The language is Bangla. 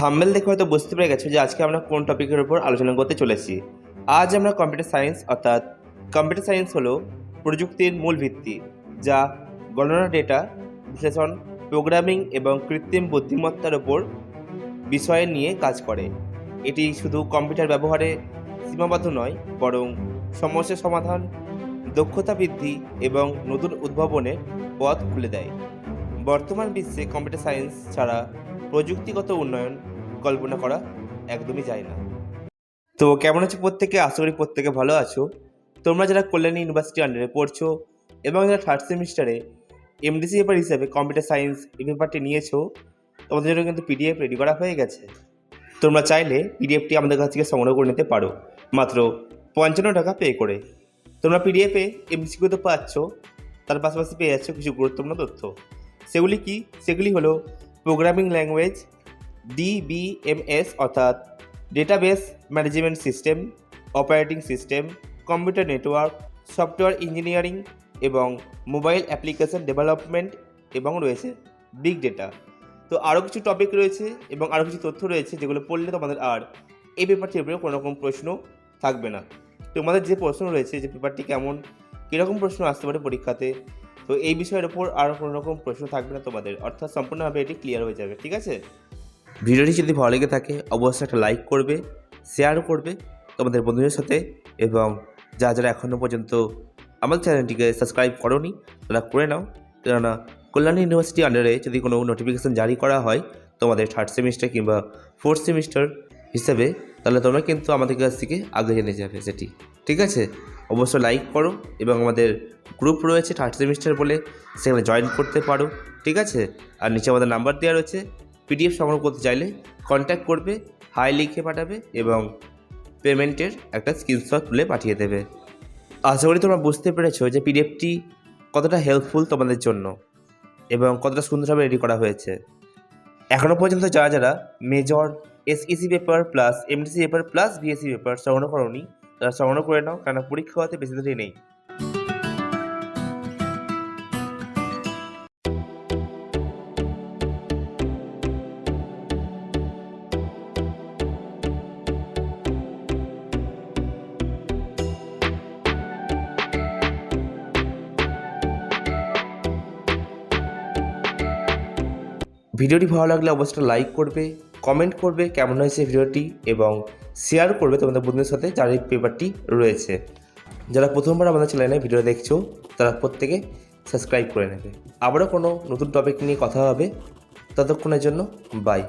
থাম্বনেল দেখে হয়তো বুঝতে পেরে গেছো যে আজকে আমরা কোন টপিকের উপর আলোচনা করতে চলেছি। আজ আমরা কম্পিউটার সায়েন্স অর্থাৎ কম্পিউটার সায়েন্স হলো প্রযুক্তির মূল ভিত্তি, যা গণনা, ডেটা বিশ্লেষণ, প্রোগ্রামিং এবং কৃত্রিম বুদ্ধিমত্তার উপর বিষয় নিয়ে কাজ করে। এটি শুধু কম্পিউটার ব্যবহারে সীমাবদ্ধ নয়, বরং সমস্যা সমাধান, দক্ষতা বৃদ্ধি এবং নতুন উদ্ভাবনের পথ খুলে দেয়। বর্তমান বিশ্বে কম্পিউটার সায়েন্স ছাড়া প্রযুক্তিগত উন্নয়ন কল্পনা করা একদমই যায় না। তো কেমন আছো প্রত্যেকে? আশা করি প্রত্যেকে ভালো আছো। তোমরা যারা কল্যাণী ইউনিভার্সিটি আন্ডারে পড়ছো এবং যারা থার্ড সেমিস্টারে এমডিসি পেপার হিসেবে কম্পিউটার সায়েন্স এই পেপারটি নিয়েছো, তোমাদের জন্য কিন্তু পিডিএফ রেডি করা হয়ে গেছে। তোমরা চাইলে পিডিএফটি আমাদের কাছ থেকে সংগ্রহ করে নিতে পারো মাত্র 55 টাকা পে করে। তোমরা পিডিএফে এমসিকিউ তো পাচ্ছ, তার পাশাপাশি পেয়ে যাচ্ছ কিছু গুরুত্বপূর্ণ তথ্য। সেগুলি কি? সেগুলি হলো প্রোগ্রামিং ল্যাঙ্গুয়েজ, ডিবিএমএস অর্থাৎ database management system, operating system, computer network, software engineering এবং মোবাইল অ্যাপ্লিকেশন ডেভেলপমেন্ট, এবং রয়েছে বিগ ডেটা। তো আরও কিছু টপিক রয়েছে এবং আরও কিছু তথ্য রয়েছে যেগুলো পড়লে তোমাদের আর এই পেপারটির উপরে কোনো রকম প্রশ্ন থাকবে না। তোমাদের যে প্রশ্ন রয়েছে যে পেপারটি কেমন, কীরকম প্রশ্ন আসতে পারে পরীক্ষাতে, তো এই বিষয়ের ওপর আর কোনো রকম প্রশ্ন থাকবে না তোমাদের, অর্থাৎ সম্পূর্ণভাবে এটি ক্লিয়ার হয়ে যাবে। ঠিক আছে? ভিডিওটি যদি ভালো লেগে থাকে অবশ্যই একটা লাইক করবে, শেয়ার করবে তোমাদের বন্ধুদের সাথে, এবং যারা এখনও পর্যন্ত আমাদের চ্যানেলটিকে সাবস্ক্রাইব করোনি তারা করে নাও, কেননা কল্যাণী ইউনিভার্সিটি আন্ডারে যদি কোনো নোটিফিকেশান জারি করা হয় তোমাদের থার্ড সেমিস্টার কিংবা ফোর্থ সেমিস্টার হিসেবে, তাহলে তোমরা কিন্তু আমাদের কাছ থেকে আগে জেনে যাবে সেটি। ঠিক আছে? অবশ্যই লাইক করো এবং আমাদের গ্রুপ রয়েছে থার্ড সেমিস্টার বলে, সেখানে জয়েন করতে পারো। ঠিক আছে? আর নিচে আমাদের নাম্বার দেওয়া রয়েছে, পিডিএফ সংগ্রহ করতে চাইলে কন্ট্যাক্ট করবে, হাই লিখে পাঠাবে এবং পেমেন্টের একটা স্ক্রিনশট তুলে পাঠিয়ে দেবে। আশা করি তোমরা বুঝতে পেরেছো যে পিডিএফটি কতটা হেল্পফুল তোমাদের জন্য এবং কতটা সুন্দরভাবে রেডি করা হয়েছে। এখনও পর্যন্ত যারা major, SEC paper plus MDC paper plus BSc paper সংগ্রহ করোনি তারা সংগ্রহ করে নাও, কেননা পরীক্ষা হতে বেশি দেরি নেই। ভিডিওটি ভালো লাগলে অবশ্যই লাইক করবে, কমেন্ট করবে কেমন হয়েছে ভিডিওটি, এবং শেয়ার করবে তোমাদের বন্ধুদের সাথে যার এই পেপারটি রয়েছে। যারা প্রথমবার আমাদের চ্যানেলে ভিডিও দেখছো তারা প্রত্যেকে সাবস্ক্রাইব করে নেবে। আবারও কোনো নতুন টপিক নিয়ে কথা হবে, ততক্ষণের জন্য বাই।